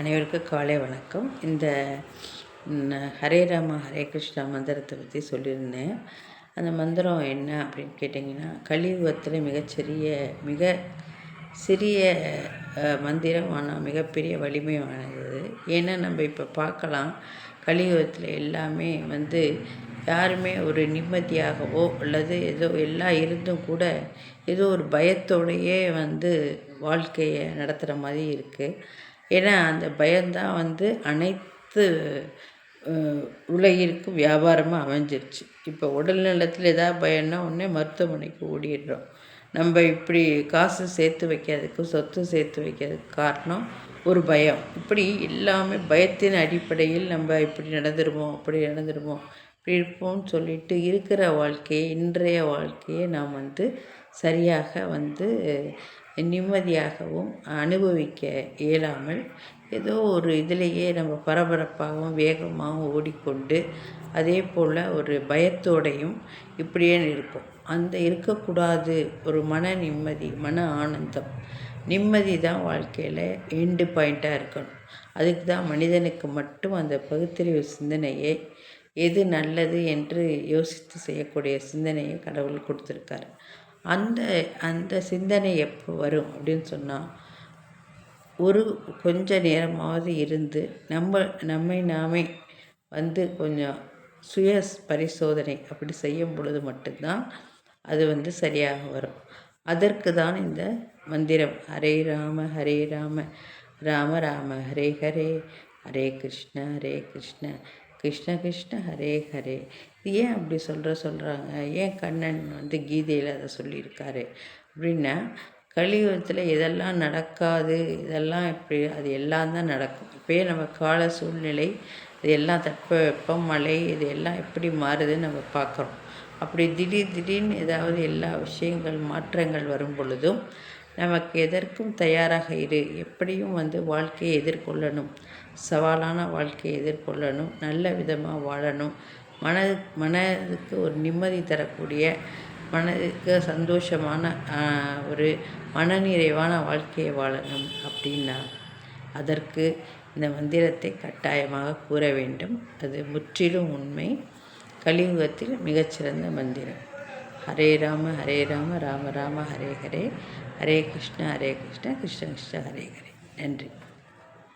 அனைவருக்கும் காலை வணக்கம். இந்த ஹரே ராமா ஹரே கிருஷ்ணா மந்திரத்தை பற்றி சொல்லியிருந்தேன். அந்த மந்திரம் என்ன அப்படின்னு கேட்டிங்கன்னா, கலியுகத்தில் மிக சிறிய மந்திரம், ஆனால் மிகப்பெரிய வலிமையானது. ஏன்னா நம்ம இப்போ பார்க்கலாம், கலியுகத்தில் எல்லாமே யாருமே ஒரு நிம்மதியாகவோ அல்லது ஏதோ எல்லாம் இருந்தும் கூட ஏதோ ஒரு பயத்தோடையே வாழ்க்கையை நடத்துகிற மாதிரி இருக்குது. ஏன்னா அந்த பயம்தான் அனைத்து உலகிற்கும் வியாபாரமாக அமைஞ்சிருச்சு. இப்போ உடல் நலத்தில் ஏதாவது பயம்னா உடனே மருத்துவமனைக்கு ஓடிடுறோம். நம்ம இப்படி காசு சேர்த்து வைக்கிறதுக்கு, சொத்து சேர்த்து வைக்கிறதுக்கு காரணம் ஒரு பயம். இப்படி எல்லாமே பயத்தின் அடிப்படையில் நம்ம இப்படி நடந்துருமோ அப்படி நடந்துருமோ இப்படி இருப்போம்னு சொல்லிட்டு இருக்கிற வாழ்க்கையை, இன்றைய வாழ்க்கையை நாம் சரியாக நிம்மதியாகவும் அனுபவிக்க இயலாமல் ஏதோ ஒரு இதிலேயே நம்ம பரபரப்பாகவும் வேகமாகவும் ஓடிக்கொண்டு அதே போல் ஒரு பயத்தோடையும் இப்படியே இருப்போம். அந்த இருக்கக்கூடாது. ஒரு மன நிம்மதி, மன ஆனந்தம், நிம்மதி தான் வாழ்க்கையில் எண்டு பாயிண்ட்டாக இருக்கணும். அதுக்கு தான் மனிதனுக்கு மட்டும் அந்த பகுத்தறிவு சிந்தனையை, எது நல்லது என்று யோசித்து செய்யக்கூடிய சிந்தனையை கடவுள் கொடுத்துருக்காரு. அந்த சிந்தனை எப்போ வரும் அப்படின்னு சொன்னால், கொஞ்ச நேரமாவது இருந்து நம்மை நாமே கொஞ்சம் சுய பரிசோதனை அப்படி செய்யும் பொழுது மட்டும்தான் அது சரியாக வரும். அதற்கு தான் இந்த மந்திரம் ஹரே ராம ராம ராம ஹரே ஹரே, ஹரே கிருஷ்ண கிருஷ்ண கிருஷ்ண ஹரே ஹரே. இது ஏன் அப்படி சொல்கிறாங்க? ஏன் கண்ணன் கீதையில் அதை சொல்லியிருக்காரு அப்படின்னா, கலியுகத்தில் எதெல்லாம் நடக்காது, இதெல்லாம் இப்படி அது எல்லாம் தான் நடக்கும். இப்போயே நம்ம கால சூழ்நிலை இது எல்லாம் தட்பவெப்பம், மழை, இது எல்லாம் எப்படி மாறுதுன்னு நம்ம பார்க்குறோம். அப்படி திடீர்னு ஏதாவது எல்லா விஷயங்கள் மாற்றங்கள் வரும் பொழுதும் நமக்கு எதற்கும் தயாராக இரு. எப்படியும் வாழ்க்கையை எதிர்கொள்ளணும், சவாலான வாழ்க்கையை எதிர்கொள்ளணும், நல்ல விதமாக வாழணும், மனதுக்கு ஒரு நிம்மதி தரக்கூடிய, மனதுக்கு சந்தோஷமான ஒரு மனநிறைவான வாழ்க்கையை வாழணும். அப்படின்னா அதற்கு இந்த மந்திரத்தை கட்டாயமாக கூற வேண்டும். அது முற்றிலும் உண்மை. கலியுகத்தில் மிகச்சிறந்த மந்திரம். ஹரே ராம ராம ராம ஹரே ஹரே, ஹரே கிருஷ்ண கிருஷ்ண கிருஷ்ண ஹரே ஹரே. நன்றி.